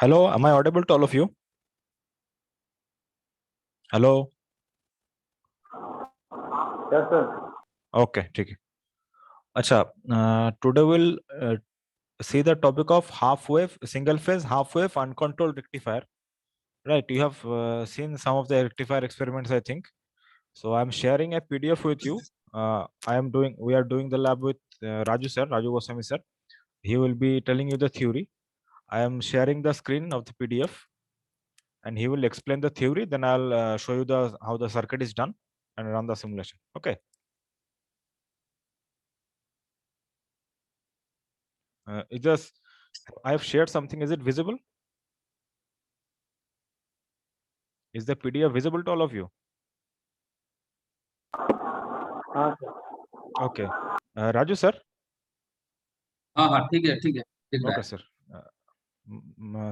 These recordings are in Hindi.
Hello, am I audible to all of you? Hello. Yes, sir. Okay, ठीक है. अच्छा, today we'll see the topic of half wave, single phase half wave uncontrolled rectifier. Right, you have seen some of the rectifier experiments, I think. So I'm sharing a PDF with you. We are doing the lab with Raju sir, Raju Goswami sir. He will be telling you the theory. I am sharing the screen of the PDF, and he will explain the theory. Then I'll show you the how the circuit is done and run the simulation. Okay. It just I have shared something. Is it visible? Is the PDF visible to all of you? हाँ सर. Okay. Raju sir. हाँ हाँ ठीक है दिख रहा Okay, है. sir.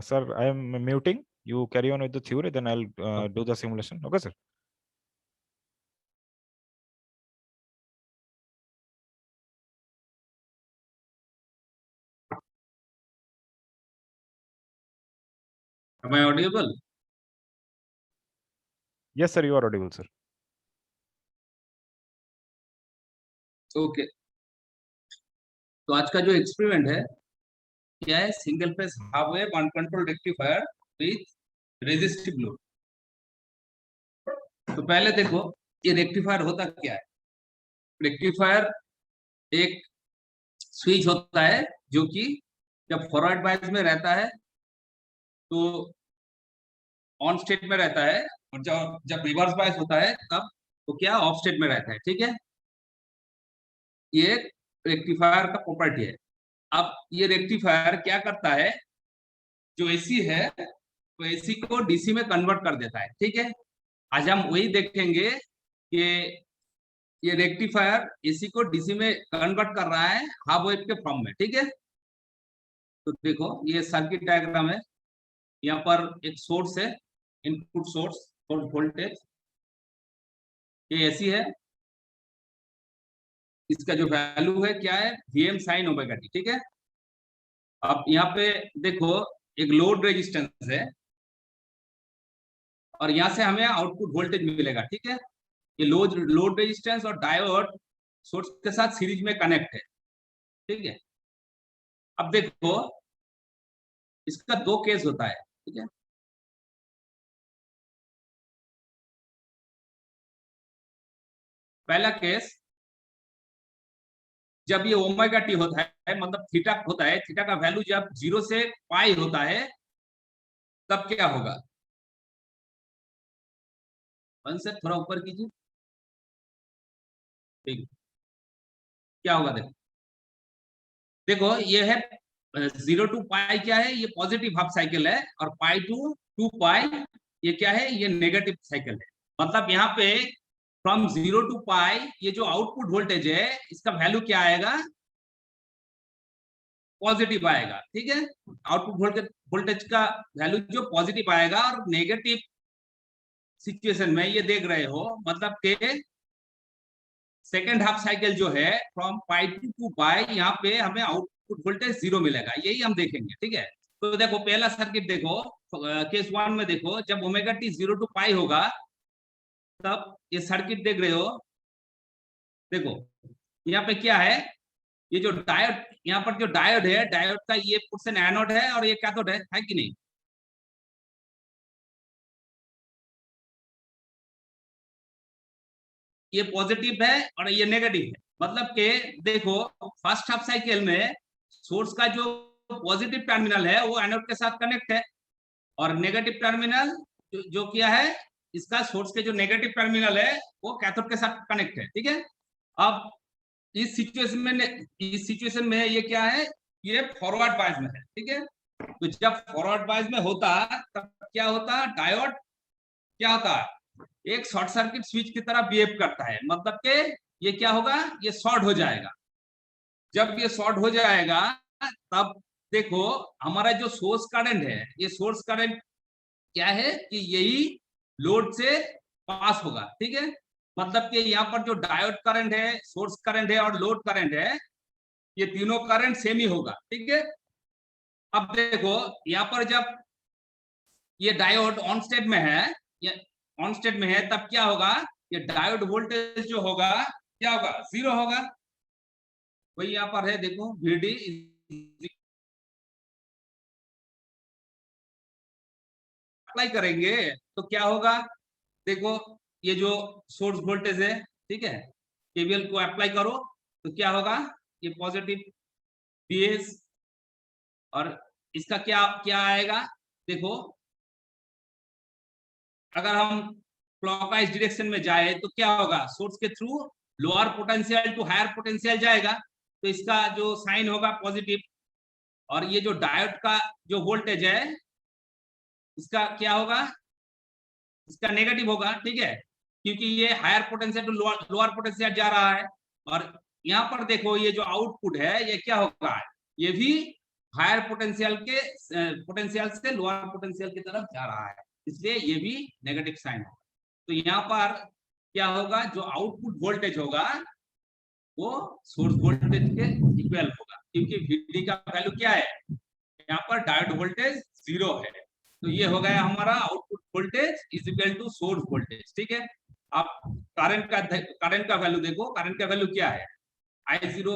Sir, I am muting. You carry on with the theory, then I'll do the simulation. Okay, sir. Am I audible? Yes, sir. You are audible, sir. Okay. तो आज का जो एक्सपेरिमेंट है क्या है, single phase half wave uncontrolled rectifier with resistive load. तो पहले देखो ये रेक्टिफायर होता क्या है. रेक्टिफायर एक स्विच होता है जो कि जब फॉरवर्ड बायस में रहता है तो ऑन स्टेट में रहता है, और जब रिवर्स बायस होता है तब तो क्या ऑफ स्टेट में रहता है. ठीक है, ये रेक्टिफायर का प्रॉपर्टी है. अब ये रेक्टिफायर क्या करता है, जो एसी है तो एसी को डीसी में कन्वर्ट कर देता है. ठीक है, आज हम वही देखेंगे कि ये रेक्टिफायर एसी को डीसी में कन्वर्ट कर रहा है हाफ वेव के फॉर्म में. ठीक है, तो देखो ये सर्किट डायग्राम है. यहाँ पर एक सोर्स है, इनपुट सोर्स वोल्टेज, ये एसी है. इसका जो वैल्यू है क्या है, Vm sin ओमेगा टी. ठीक है, अब यहाँ पे देखो एक लोड रेजिस्टेंस है और यहाँ से हमें आउटपुट वोल्टेज मिलेगा. ठीक है, ये लोड रेजिस्टेंस और डायोड सोर्स के साथ सीरीज में कनेक्ट है. ठीक है, अब देखो इसका दो केस होता है. ठीक है, पहला केस जब ये ओमेगा टी होता है, मतलब थीटा होता है, थीटा का वैल्यू जब 0 से पाई होता है तब क्या होगा. से थोड़ा ऊपर कीजिए. ठीक, क्या होगा देखो. देखो ये है 0 टू पाई क्या है, ये पॉजिटिव हाफ साइकिल है, और पाई टू 2 पाई ये क्या है, ये नेगेटिव साइकिल है. मतलब यहाँ पे फ्रॉम 0 टू पाई ये जो आउटपुट वोल्टेज है इसका वैल्यू क्या आएगा, पॉजिटिव आएगा. ठीक है, आउटपुट वोल्टेज का वैल्यू जो पॉजिटिव आएगा, और नेगेटिव सिचुएशन में ये देख रहे हो मतलब के सेकेंड हाफ साइकिल जो है फ्रॉम पाई टू पाई, यहाँ पे हमें आउटपुट वोल्टेज 0 मिलेगा. यही हम देखेंगे. ठीक है, तो देखो पहला सर्किट देखो, केस 1 में देखो जब ओमेगा टी 0 टू पाई होगा तब ये सर्किट देख रहे हो. देखो यहाँ पे क्या है, ये जो डायोड, यहाँ पर जो डायोड है, डायोड का ये पोर्शन एनोड है और ये कैथोड है कि नहीं. ये पॉजिटिव है और ये नेगेटिव है. मतलब के देखो फर्स्ट हाफ साइकिल में सोर्स का जो पॉजिटिव टर्मिनल है वो एनोड के साथ कनेक्ट है, और नेगेटिव टर्मिनल जो क्या है, इसका सोर्स के जो नेगेटिव टर्मिनल है वो कैथोड के साथ कनेक्ट है. ठीक है, अब इस सिचुएशन में ये क्या है, ये फॉरवर्ड बायस में है. ठीक है, तो जब फॉरवर्ड बायस में होता तब क्या होता, डायोड क्या होता है, एक शॉर्ट सर्किट स्विच की तरह बिहेव करता है. मतलब के ये क्या होगा, ये शॉर्ट हो जाएगा. जब ये शॉर्ट हो जाएगा तब देखो हमारा जो सोर्स करंट है, ये सोर्स करंट क्या है कि यही लोड से पास होगा. ठीक है, मतलब कि यहाँ पर जो डायोड करंट है, सोर्स करंट है और लोड करंट है, ये तीनों करंट सेम ही होगा. ठीक है, अब देखो यहाँ पर जब ये डायोड ऑन स्टेट में है, ये ऑन स्टेट में है, तब क्या होगा, ये डायोड वोल्टेज जो होगा क्या होगा, 0 होगा। वही यहाँ पर है, देखो VD अप्लाई करेंगे तो क्या होगा, देखो ये जो सोर्स वोल्टेज है, ठीक है, केवीएल को अप्लाई करो तो क्या होगा, ये पॉजिटिव VS, और इसका क्या क्या आएगा, देखो अगर हम क्लॉकवाइज डायरेक्शन में जाए तो क्या होगा, सोर्स के through lower potential to higher potential जाएगा, तो इसका जो साइन होगा पॉजिटिव, और ये जो डायोड का जो वोल्टेज है इसका क्या होगा, इसका नेगेटिव होगा, ठीक है, क्योंकि ये higher potential to lower potential जा रहा है। और यहाँ पर देखो ये जो आउटपुट है ये क्या होगा, ये भी हायर पोटेंशियल से लोअर पोटेंशियल की तरफ जा रहा है, इसलिए ये भी नेगेटिव साइन होगा। तो यहाँ पर क्या होगा, जो आउटपुट वोल्टेज होगा वो सोर्स वोल्टेज के इक्वल होगा, क्योंकि VD का वैल्यू क्या है, यहाँ पर डायोड वोल्टेज 0 है, तो ये हो गया हमारा output voltage is equal to source voltage, ठीक है। आप करंट का वैल्यू देखो, करंट का वैल्यू क्या है, I0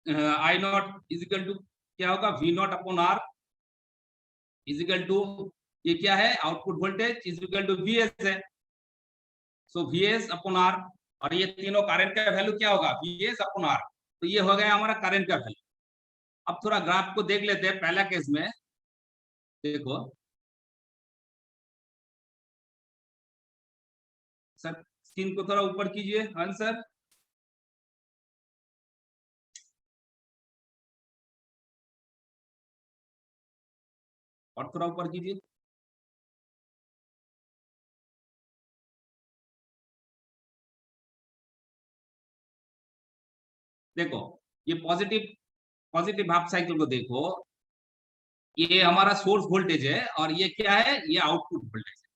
I0 is equal to क्या होगा, V0 upon R is equal to, ये क्या है, output voltage is equal to VS है, सो VS अपॉन R, और ये तीनों करंट का वैल्यू क्या होगा, VS अपॉन R, तो ये हो गया हमारा करंट का वैल्यू। अब थोड़ा ग्राफ को देख लेते हैं, पहला केस में देखो सर, स्क्रीन को थोड़ा ऊपर कीजिए आंसर, और थोड़ा ऊपर कीजिए, देखो ये पॉजिटिव हाफ साइकिल को देखो, ये हमारा सोर्स वोल्टेज है और ये क्या है, ये आउटपुट वोल्टेज है।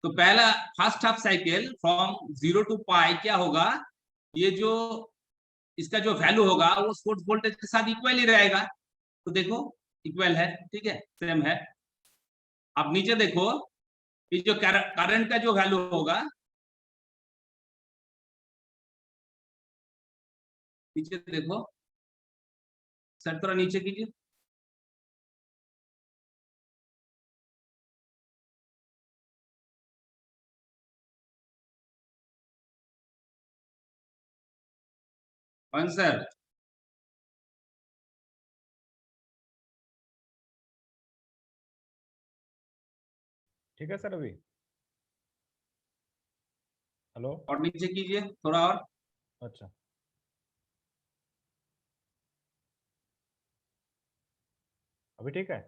तो पहला first half cycle from 0 to pi क्या होगा, ये जो इसका जो वैल्यू होगा वो सोर्स वोल्टेज के साथ इक्वल ही रहेगा, तो देखो इक्वल है, ठीक है, सेम है। अब नीचे देखो, ये जो करंट का जो वैल्यू होगा, नीचे देखो सर, थोड़ा नीचे कीजिए, आंसर ठीक है सर, अभी हेलो, और नीचे कीजिए थोड़ा और, अच्छा अभी ठीक है,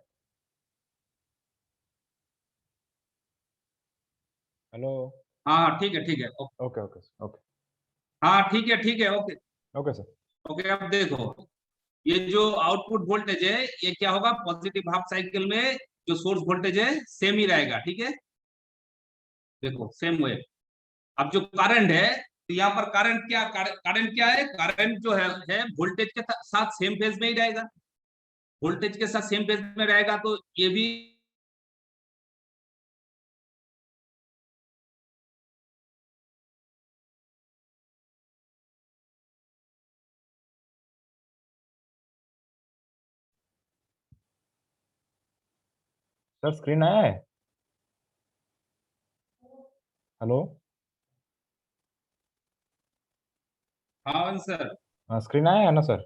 हेलो, हाँ ठीक है, ठीक है, ओके ओके ओके हाँ ठीक है, ठीक है, ओके ओके सर, ओके। अब देखो ये जो आउटपुट वोल्टेज है ये क्या होगा, पॉजिटिव हाफ साइकिल में जो सोर्स वोल्टेज है सेम ही रहेगा, ठीक है, देखो सेम वे। अब जो करंट है, तो यहाँ पर करंट क्या है, करंट जो है वोल्टेज के साथ सेम फेज में ही रहेगा, वोल्टेज के साथ सेम फेज में रहेगा, तो ये भी सर स्क्रीन आया है, हेलो, हाँ सर, हाँ स्क्रीन आया है ना सर,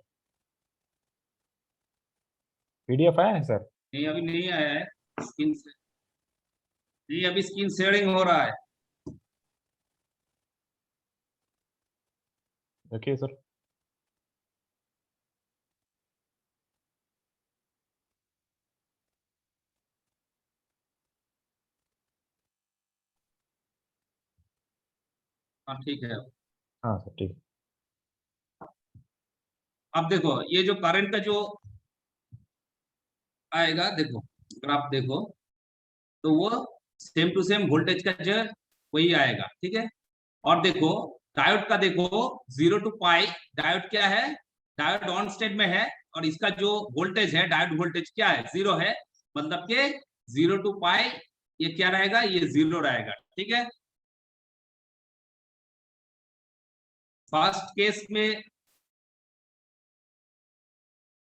PDF आया है सर, नहीं अभी नहीं आया है स्क्रीन से, नहीं अभी स्क्रीन शेयरिंग हो रहा है, देखिए सर, हाँ ठीक है। हाँ सर ठीक है, अब देखो ये जो करंट का जो आएगा, देखो ग्राफ देखो, तो वो सेम टू सेम वोल्टेज का जो वही आएगा, ठीक है। और देखो डायोड का देखो 0 टू पाई, डायोड क्या है, डायोड ऑन स्टेट में है, और इसका जो वोल्टेज है डायोड वोल्टेज क्या है, 0 है, मतलब के 0 टू पाई ये क्या रहेगा, ये 0 रहेगा। ठीक है, फर्स्ट केस में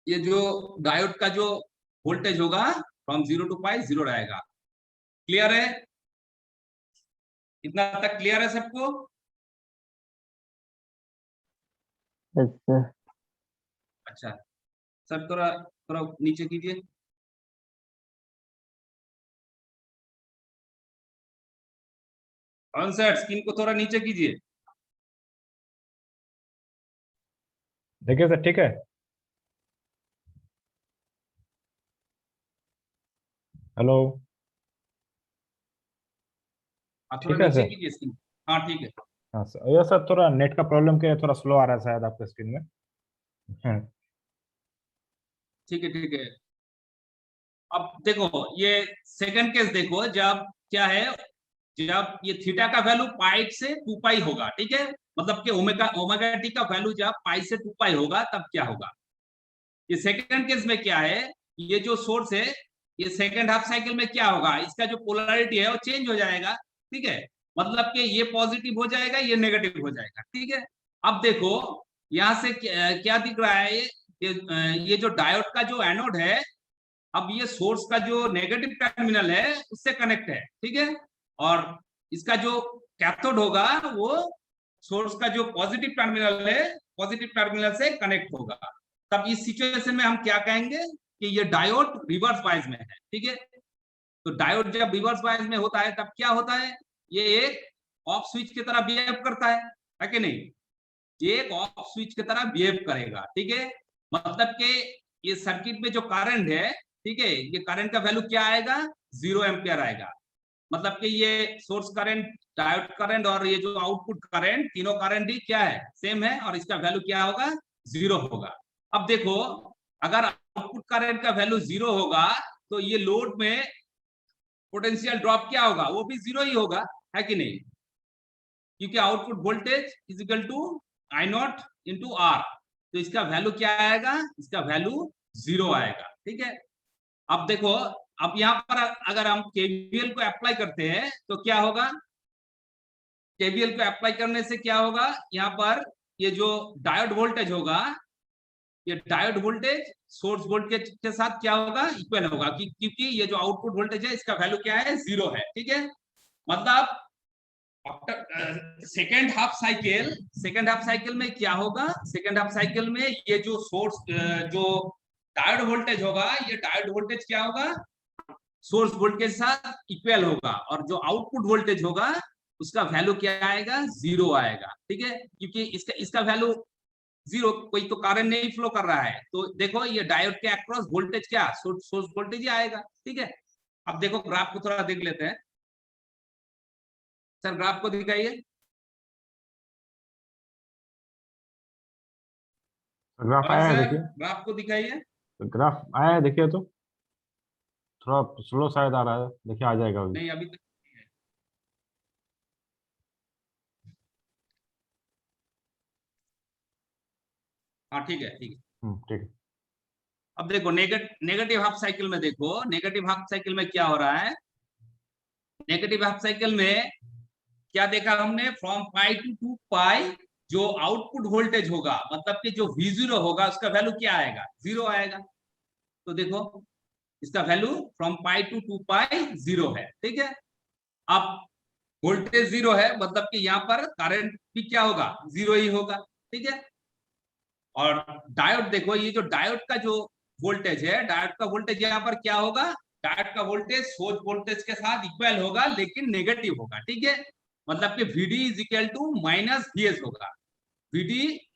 ये जो डायोड का जो वोल्टेज होगा फ्रॉम 0 to पाई 0 रहेगा। क्लियर है, इतना तक क्लियर है सबको? अच्छा अच्छा सर, थोड़ा थोड़ा नीचे कीजिए। कौन सर, स्क्रीन को थोड़ा नीचे कीजिए। देखिए सर, ठीक है। हेलो। आप थोड़ा ठीक है नीचे सर। कीजिए स्क्रीन। हाँ ठीक है। हाँ सर, ये सर थोड़ा नेट का प्रॉब्लम के थोड़ा स्लो आ रहा है शायद आपके स्क्रीन में। हाँ। ठीक है ठीक है। अब देखो ये सेकंड केस देखो, जब क्या है, जब ये थीटा का वैल्यू पाई से 2 पाई होगा। ठीक है, मतलब कि ओमेगा ओमेगा टी का वैल्यू जब पाई से 2 पाई होगा तब क्या होगा। ये सेकंड केस में क्या है, ये जो सोर्स है, ये सेकंड हाफ साइकिल में क्या होगा, इसका जो पोलैरिटी है वो चेंज हो जाएगा। ठीक है, मतलब कि ये पॉजिटिव हो जाएगा, ये नेगेटिव हो जाएगा। ठीक है, अब देखो यहां से क्या दिख रहा है, ये जो डायोड का जो एनोड है, अब ये सोर्स का जो नेगेटिव टर्मिनल है उससे कनेक्ट है। ठीक है, और इसका जो कैथोड होगा वो सोर्स का जो पॉजिटिव टर्मिनल है, पॉजिटिव टर्मिनल से कनेक्ट होगा। तब इस सिचुएशन में हम क्या कहेंगे कि ये डायोड रिवर्स बायस में है। ठीक है, तो डायोड जब रिवर्स बायस में होता है तब क्या होता है, ये एक ऑफ स्विच की तरह बिहेव करता है कि नहीं, ये एक ऑफ स्विच की तरह बिहेव करेगा। ठीक है, मतलब कि ये सर्किट में जो करंट है, ठीक है, ये करंट का वैल्यू क्या आएगा, 0 एम्पियर आएगा। मतलब कि ये सोर्स करंट, डायोड करंट और ये जो आउटपुट करंट, तीनों करंट ही क्या है, सेम है, और इसका वैल्यू क्या होगा, 0 होगा। अब देखो अगर आउटपुट करंट का वैल्यू 0 होगा तो ये लोड में पोटेंशियल ड्रॉप क्या होगा, वो भी 0 ही होगा, है कि नहीं, क्योंकि output voltage is equal to I naught into R. तो इसका वैल्यू क्या आएगा, इसका वैल्यू 0 आएगा। ठीक है, अब देखो, अब यहां पर अगर हम केवीएल को अप्लाई करते हैं तो क्या होगा, केवीएल को अप्लाई करने से क्या होगा, यहाँ पर ये जो डायोड वोल्टेज होगा, ये डायोड वोल्टेज सोर्स वोल्टेज के साथ क्या होगा, इक्वल होगा, क्योंकि ये जो आउटपुट वोल्टेज है इसका वैल्यू क्या है, 0 है। ठीक है, मतलब सेकेंड हाफ साइकिल में क्या होगा, सेकेंड हाफ साइकिल में ये जो सोर्स जो डायोड वोल्टेज होगा, ये डायोड वोल्टेज क्या होगा, सोर्स वोल्टेज के साथ इक्वल होगा, और जो आउटपुट वोल्टेज होगा उसका वैल्यू क्या आएगा, 0 आएगा। ठीक है, क्योंकि इसका इसका वैल्यू 0, कोई तो करंट नहीं फ्लो कर रहा है, तो देखो ये डायोड के अक्रॉस वोल्टेज क्या, सोर्स वोल्टेज ही आएगा। ठीक है, अब देखो ग्राफ को थोड़ा देख लेते हैं। सर ग्राफ को दिखाइए। ग्राफ और आया है सर देखिए। ग्राफ को दिखाइए। ग्राफ आया है देखिए, तो थोड़ा स्लो शायद आ रहा है, देखिए आ जाएगा अभी। नहीं अभी तक नहीं है। हाँ ठीक है ठीक है। ठीक है। अब देखो नेगेटिव हाफ साइकिल में, देखो नेगेटिव हाफ साइकिल में क्या हो रहा है, नेगेटिव हाफ साइकिल में क्या देखा हमने, फ्रॉम पाई टू 2 पाई जो आउटपुट वोल्टेज होगा, मतलब कि जो V0 होगा उसका वैल्यू क्या आएगा, 0 आएगा। तो देखो इसका वैल्यू फ्रॉम पाई टू 2 पाई 0 है। ठीक है, अब वोल्टेज 0 है, मतलब कि यहाँ पर करंट भी क्या होगा, 0 ही होगा। ठीक है, और डायोड देखो, ये जो डायोड का जो वोल्टेज है, डायोड का वोल्टेज यहाँ पर क्या होगा, डायोड का वोल्टेज सोर्स वोल्टेज के साथ इक्वल होगा लेकिन नेगेटिव होगा। ठीक है, मतलब कि Vd is equal to minus Vs होगा, Vd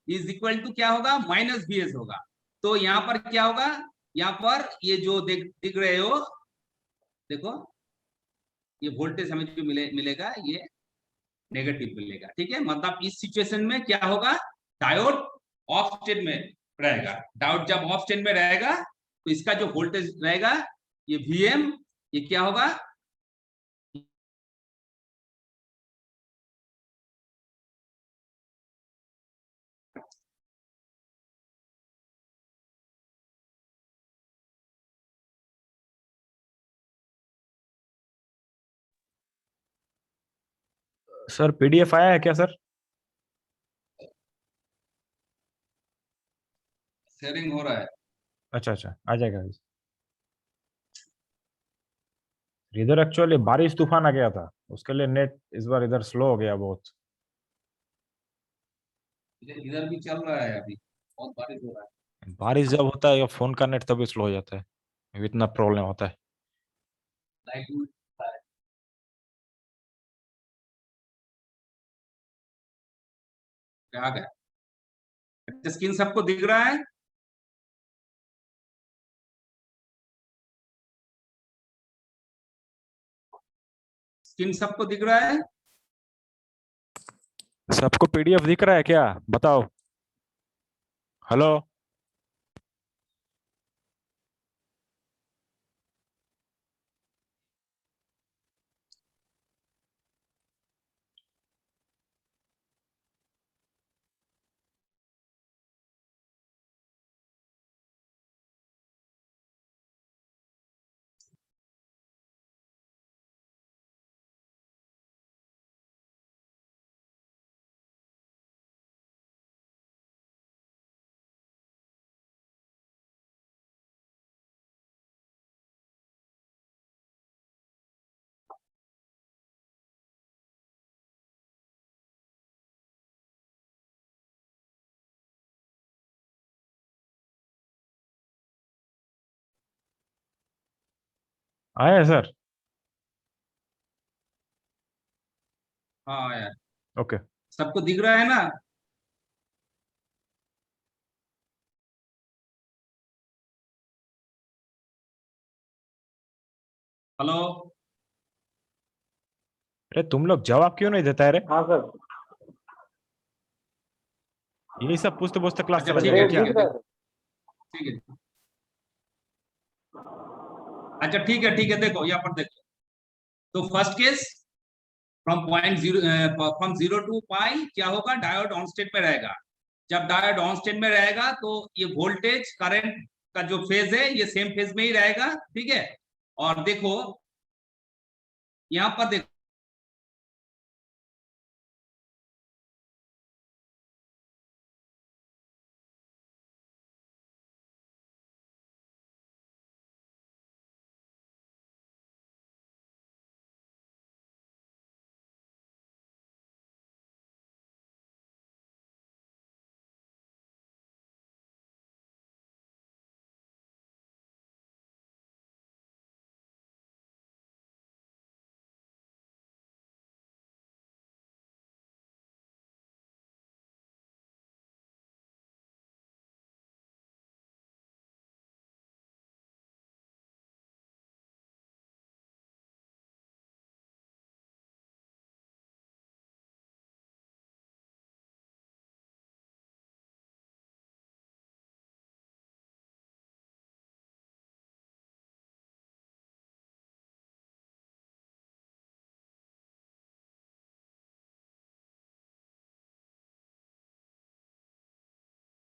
इज इक्वल टू क्या होगा, माइनस Vs होगा। तो यहाँ पर क्या होगा, यहाँ पर ये जो दिख रहे हो, देखो ये वोल्टेज हमें जो मिलेगा ये नेगेटिव मिलेगा। ठीक है, मतलब इस सिचुएशन में क्या होगा, डायोड ऑफ स्टेट में रहेगा। डायोड जब ऑफ स्टेट में रहेगा तो इसका जो वोल्टेज रहेगा, ये Vm, ये क्या होगा, सर पीडीएफ आया है क्या सर? शेयरिंग हो रहा है। अच्छा अच्छा, आ जाएगा। इधर एक्चुअली बारिश तूफान आ गया था, उसके लिए नेट इस बार इधर स्लो हो गया बहुत। इधर भी चल रहा है अभी, बहुत बारिश हो रहा है। बारिश जब होता है या फोन का नेट तभी स्लो हो जाता है, इतना प्रॉब्लम होता है। लाइट भी होता है। क्या गया, स्क्रीन सबको दिख रहा है? स्क्रीन सबको दिख रहा है? सबको पीडीएफ दिख रहा है क्या, बताओ। हेलो। आया है सर? हाँ यार, ओके। सबको दिख रहा है ना? हेलो। अरे तुम लोग जवाब क्यों नहीं देता है रे? हाँ सर। यही सब पूछते पूछते क्लास अच्छा चला ठीक जाएगा है, क्या? ठीक है, ठीक है। अच्छा ठीक है, ठीक है, देखो यहाँ पर देखो। तो first case, from zero to pi क्या होगा, डायोड ऑन स्टेट में रहेगा। जब डायोड ऑन स्टेट में रहेगा तो ये वोल्टेज करंट का जो फेज है ये सेम फेज में ही रहेगा, ठीक है। और देखो यहाँ पर देखो,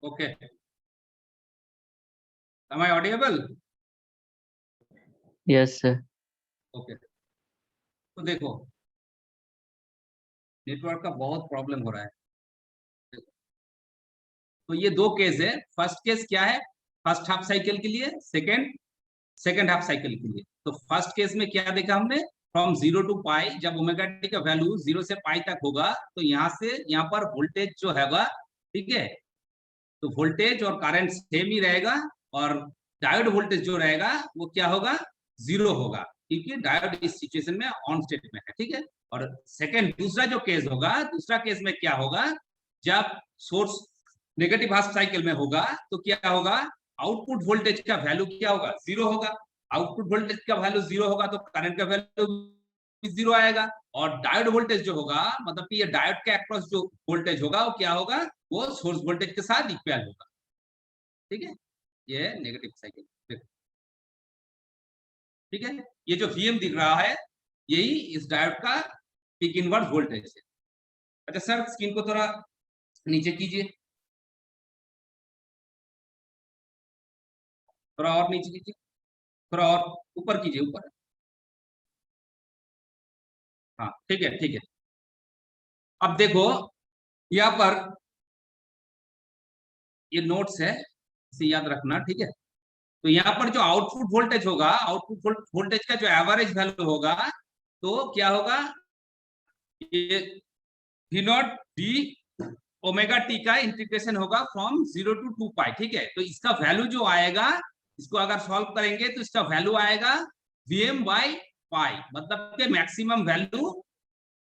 okay, am I audible? Yes sir. Okay, तो देखो नेटवर्क का बहुत प्रॉब्लम हो रहा है। तो ये दो केस है। फर्स्ट केस क्या है, फर्स्ट हाफ साइकिल के लिए, सेकंड सेकंड हाफ साइकिल के लिए। तो फर्स्ट केस में क्या देखा हमने, फ्रॉम जीरो टू पाई, जब ओमेगा टी का वैल्यू जीरो से पाई तक होगा तो यहाँ से यहाँ पर वोल्टेज जो हैगा, ठीक है, तो वोल्टेज और करंट सेम ही रहेगा। और डायोड वोल्टेज जो रहेगा वो क्या होगा, जीरो होगा, क्योंकि डायोड इस सिचुएशन में ऑन स्टेट में है, ठीक है। और सेकंड दूसरा जो केस होगा, दूसरा केस में क्या होगा, जब सोर्स नेगेटिव हाफ साइकिल में होगा तो क्या होगा, आउटपुट वोल्टेज का वैल्यू क्या होगा, जीरो होगा। आउटपुट वोल्टेज का वैल्यू जीरो होगा तो करंट का वैल्यू जीरो आएगा। और डायोड वोल्टेज जो होगा, मतलब कि ये डायोड के अक्रॉस जो वोल्टेज होगा वो क्या होगा, वो सोर्स वोल्टेज के साथ इक्वल होगा, ठीक है। ये नेगेटिव साइकिल, ठीक है। ये जो Vm दिख रहा है यही इस डायोड का पीक इनवर्स वोल्टेज है। अच्छा सर, स्क्रीन को थोड़ा नीचे कीजिए, थोड़ा और नीचे कीजिए, थोड़ा और ऊपर कीजिए, ऊपर। हाँ ठीक है, ठीक है। अब देखो यहाँ पर ये नोट्स है, इसे याद रखना, ठीक है। तो यहाँ पर जो आउटपुट वोल्टेज होगा, आउटपुट वोल्टेज का जो एवरेज वैल्यू होगा, तो क्या होगा, ये V naught D omega T का इंटीग्रेशन होगा फ्रॉम 0 to 2 पाई, ठीक है। तो इसका वैल्यू जो आएगा, इसको अगर सॉल्व करेंगे तो इसका वैल्यू आएगा Vm बाई पाई, मतलब के मैक्सिमम वैल्यू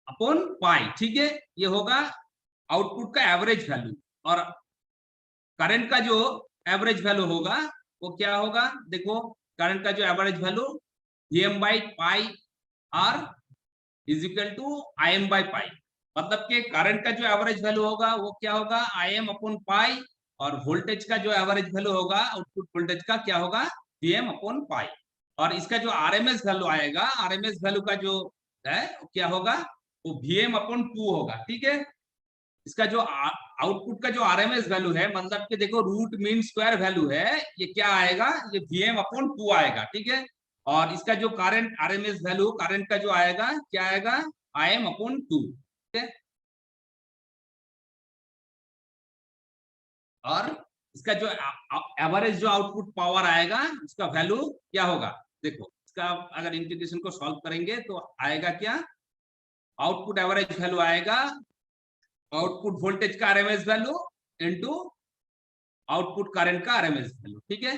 अपॉन पाई, ठीक है। ये होगा आउटपुट का एवरेज वैल्यू, और करंट का जो एवरेज वैल्यू होगा वो क्या होगा, देखो करंट का जो average value Vm by pi R is equal to Im by pi, मतलब कि करंट का जो एवरेज वैल्यू होगा वो क्या होगा, Im अपॉन पाई, और वोल्टेज का जो एवरेज वैल्यू होगा, आउटपुट वोल्टेज का क्या होगा, Vm अपॉन पाई। और इसका जो आरएमएस वैल्यू आएगा, आरएमएस वैल्यू का जो है क्या होगा, वो Vm अपॉन 2 होगा, ठीक है। इसका जो आउटपुट का जो आरएमएस वैल्यू है, मतलब कि देखो रूट मीन स्क्वायर वैल्यू है, ये क्या आएगा, ये Vm अपॉन 2 आएगा, ठीक है। और इसका जो करंट आरएमएस वैल्यू, करंट का जो आएगा क्या आएगा, Im अपॉन 2, ठीक है। और इसका जो एवरेज जो आउटपुट पावर आएगा, उसका वैल्यू क्या होगा, देखो इसका अगर इंटीग्रेशन को सॉल्व करेंगे तो आएगा क्या, आउटपुट एवरेज वैल्यू आएगा आउटपुट वोल्टेज का RMS value into output current का आरएमएस वैल्यू, ठीक है।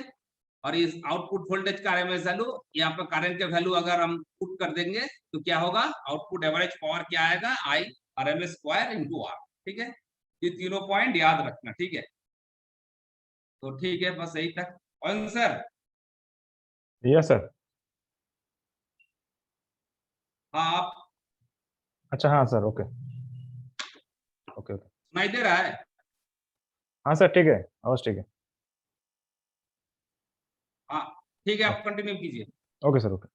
और इस आउटपुट वोल्टेज का आरएमएस वैल्यू, यहाँ पे करंट के वैल्यू अगर हम पुट कर देंगे तो क्या होगा, आउटपुट एवरेज पावर क्या आएगा, आई आरएमएस स्क्वायर इनटू आर, ठीक है। ये तीनों पॉइंट याद रखना, ठीक है। तो ठीक है, बस यही तक आंसर। Yes sir. हाँ आप, अच्छा हाँ सर, ओके ओके ओके। सुनाई दे रहा है? हाँ सर ठीक है, आवाज ठीक है। हाँ ठीक है, आप कंटिन्यू कीजिए। Okay, sir. Okay.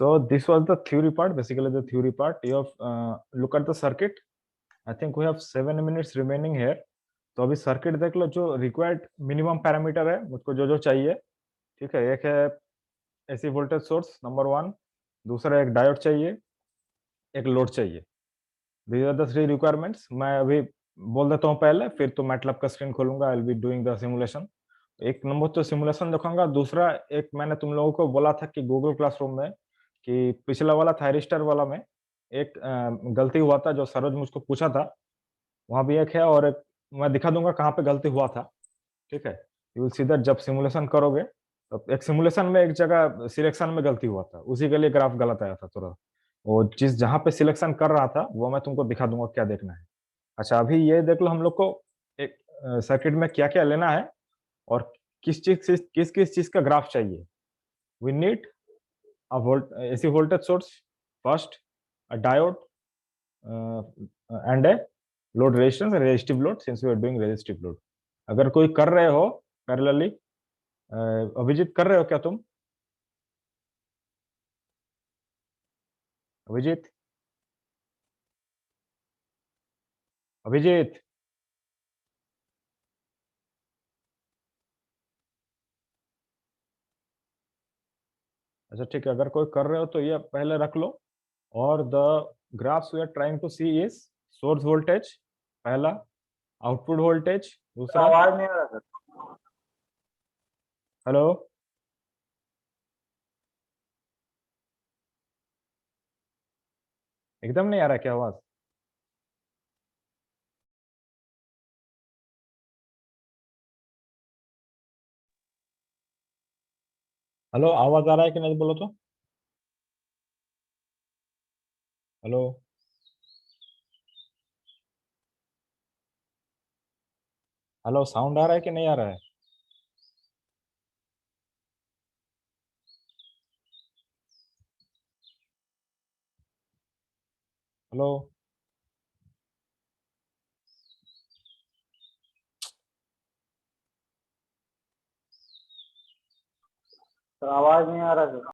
So this was the theory part. Basically, the theory part. You have look at the circuit. I think we have 7 minutes remaining here. तो अभी सर्किट देख लो, जो रिक्वायर्ड मिनिमम पैरामीटर है मुझको जो जो चाहिए, ठीक है। एक है एसी वोल्टेज सोर्स नंबर 1, दूसरा एक डायोड चाहिए, एक लोड चाहिए। These are the 3 requirements. मैं अभी बोल देता हूँ पहले, फिर तो मैटलैब का स्क्रीन खोलूंगा, I will be doing the simulation. एक नंबर तो सिमुलेशन दिखाऊंगा, दूसरा एक मैंने तुम लोगों को बोला था कि गूगल क्लासरूम में कि पिछला वाला थायरिस्टर वाला में एक गलती हुआ था, जो सरोज मुझको पूछा था, वहां भी एक है, और एक मैं दिखा दूंगा कहाँ पे गलती हुआ था, ठीक है। यू विल सी दैट जब सिमुलेशन करोगे, तो एक सिमुलेशन में एक जगह सिलेक्शन में गलती हुआ था, उसी के लिए ग्राफ गलत आया था थोड़ा। वो जिस जहाँ पे सिलेक्शन कर रहा था वो मैं तुमको दिखा दूंगा क्या देखना है। अच्छा अभी ये देख लो, हम लोग को एक सर्किट में क्या क्या लेना है और किस किस चीज का ग्राफ चाहिए। We need a AC voltage source first, a diode, and a load resistance, a resistive load, since we are doing resistive load. अगर कोई कर रहे हो पैरेलली, अभिजीत कर रहे हो क्या तुम? अभिजीत, अभिजीत, अच्छा ठीक है, अगर कोई कर रहे हो तो ये पहले रख लो। और the graphs we are trying to see is source voltage पहला, आउटपुट वोल्टेज दूसरा। आवाज नहीं आ रहा सर। हेलो, एकदम नहीं आ रहा क्या आवाज? हेलो, आवाज आ रहा है कि नहीं बोलो तो। हेलो, हेलो, साउंड आ रहा है कि नहीं आ रहा है? हेलो, आवाज नहीं आ रहा सर।